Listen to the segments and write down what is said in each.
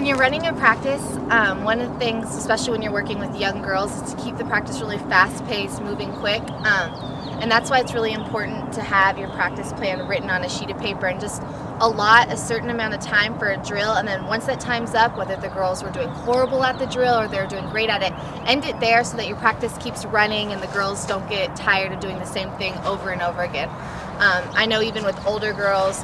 When you're running a practice, one of the things, especially when you're working with young girls, is to keep the practice really fast-paced, moving quick. And that's why it's really important to have your practice plan written on a sheet of paper and just allot a certain amount of time for a drill. And then once that time's up, whether the girls were doing horrible at the drill or they're doing great at it, end it there so that your practice keeps running and the girls don't get tired of doing the same thing over and over again. I know even with older girls,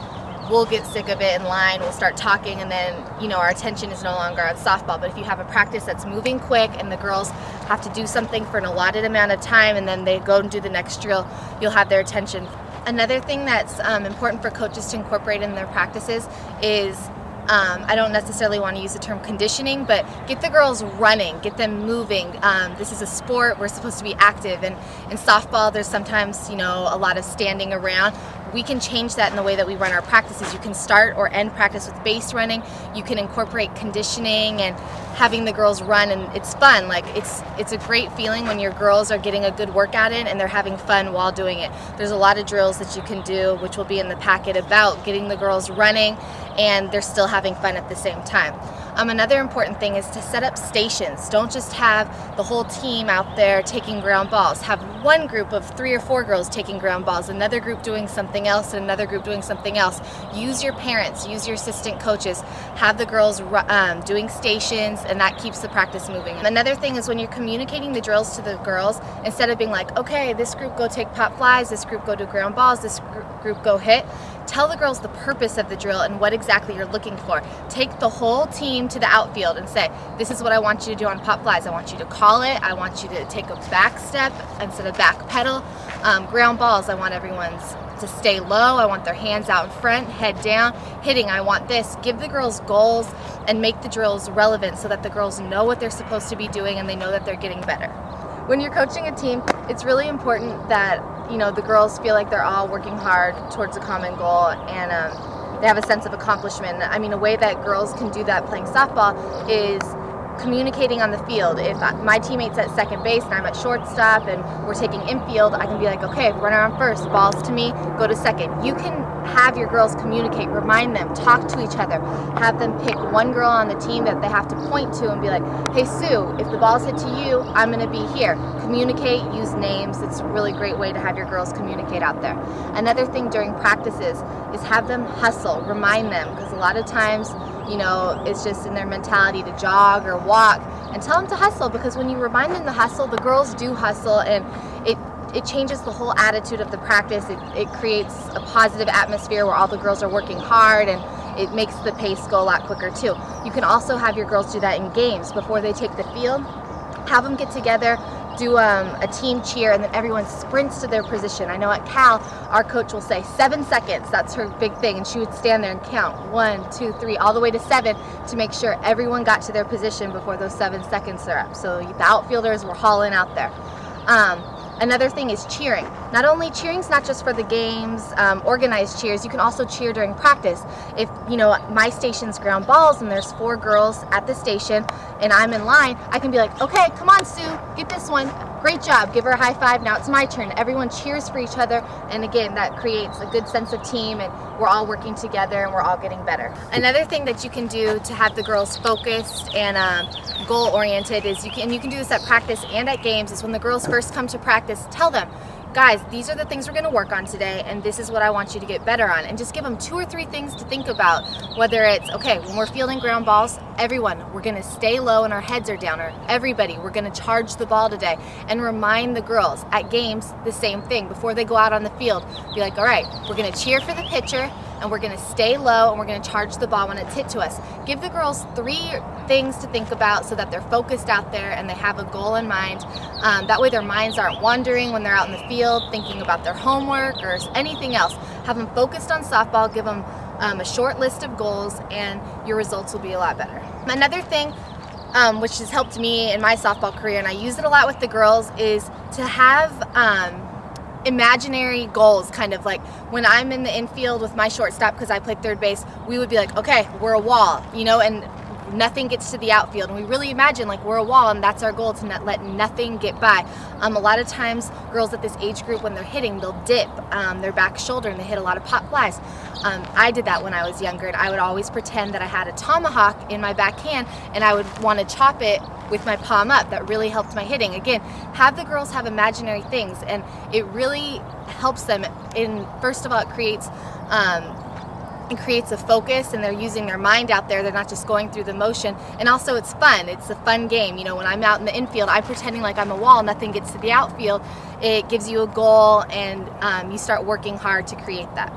we'll get sick of it in line, we'll start talking, and then, you know, our attention is no longer on softball. But if you have a practice that's moving quick and the girls have to do something for an allotted amount of time and then they go and do the next drill, you'll have their attention. Another thing that's important for coaches to incorporate in their practices is, I don't necessarily want to use the term conditioning, but get the girls running, get them moving. This is a sport, we're supposed to be active, and in softball there's sometimes, you know, a lot of standing around. We can change that in the way that we run our practices. You can start or end practice with base running. You can incorporate conditioning and having the girls run, and it's fun. Like it's a great feeling when your girls are getting a good workout in and they're having fun while doing it. There's a lot of drills that you can do, which will be in the packet, about getting the girls running and they're still having fun at the same time. Another important thing is to set up stations. Don't just have the whole team out there taking ground balls. Have one group of 3 or 4 girls taking ground balls, another group doing something else, and another group doing something else. Use your parents, use your assistant coaches. Have the girls doing stations, and that keeps the practice moving. Another thing is when you're communicating the drills to the girls, instead of being like, okay, this group go take pop flies, this group go do ground balls, this group go hit, tell the girls the purpose of the drill and what exactly you're looking for. Take the whole team to the outfield and say, this is what I want you to do on pop flies. I want you to call it. I want you to take a back step instead of back pedal. Ground balls, I want everyone to stay low. I want their hands out in front, head down. Hitting, I want this. Give the girls goals and make the drills relevant so that the girls know what they're supposed to be doing and they know that they're getting better. When you're coaching a team, it's really important that, you know, the girls feel like they're all working hard towards a common goal and they have a sense of accomplishment. I mean, a way that girls can do that playing softball is communicating on the field. If my teammate's at second base and I'm at shortstop and we're taking infield, I can be like, okay, run around first, balls to me, go to second. You can have your girls communicate, remind them, talk to each other, have them pick one girl on the team that they have to point to and be like, hey Sue, if the ball's hit to you, I'm going to be here. Communicate, use names. It's a really great way to have your girls communicate out there. Another thing during practices is have them hustle, remind them, because a lot of times, you know, it's just in their mentality to jog or walk, and tell them to hustle, because when you remind them to hustle, the girls do hustle, and it changes the whole attitude of the practice. It creates a positive atmosphere where all the girls are working hard, and it makes the pace go a lot quicker too. You can also have your girls do that in games before they take the field. Have them get together, do a team cheer, and then everyone sprints to their position. I know at Cal, our coach will say 7 seconds. That's her big thing, and she would stand there and count 1, 2, 3, all the way to 7 to make sure everyone got to their position before those 7 seconds are up. So the outfielders were hauling out there. Another thing is cheering. Not only cheering's not just for the games, organized cheers, you can also cheer during practice. If, you know, my station's ground balls and there's 4 girls at the station and I'm in line, I can be like, okay, come on Sue, get this one. Great job, give her a high five, now it's my turn. Everyone cheers for each other, and again, that creates a good sense of team, and we're all working together and we're all getting better. Another thing that you can do to have the girls focused and goal oriented is you can do this at practice and at games, is when the girls first come to practice, tell them, guys, these are the things we're going to work on today, and this is what I want you to get better on. And just give them 2 or 3 things to think about, whether it's, okay, when we're fielding ground balls, everyone, we're going to stay low and our heads are down, or everybody, we're going to charge the ball today. And remind the girls. At games, the same thing. Before they go out on the field, be like, all right, we're going to cheer for the pitcher, and we're going to stay low, and we're going to charge the ball when it's hit to us. Give the girls 3 things to think about so that they're focused out there and they have a goal in mind. That way their minds aren't wandering when they're out in the field thinking about their homework or anything else. Have them focused on softball, give them a short list of goals, and your results will be a lot better. Another thing which has helped me in my softball career, and I use it a lot with the girls, is to have imaginary goals. Kind of like when I'm in the infield with my shortstop, because I played third base, we would be like, okay, we're a wall, you know, and nothing gets to the outfield, and we really imagine like we're a wall and that's our goal, to not let nothing get by. A lot of times girls at this age group, when they're hitting, they'll dip their back shoulder and they hit a lot of pop flies. I did that when I was younger, and I would always pretend that I had a tomahawk in my backhand and I would want to chop it with my palm up. That really helped my hitting. Again, have the girls have imaginary things, and it really helps them in, first of all, it creates a focus, and they're using their mind out there. They're not just going through the motion. And also it's fun. It's a fun game. You know, when I'm out in the infield, I'm pretending like I'm a wall, nothing gets to the outfield. It gives you a goal, and you start working hard to create that.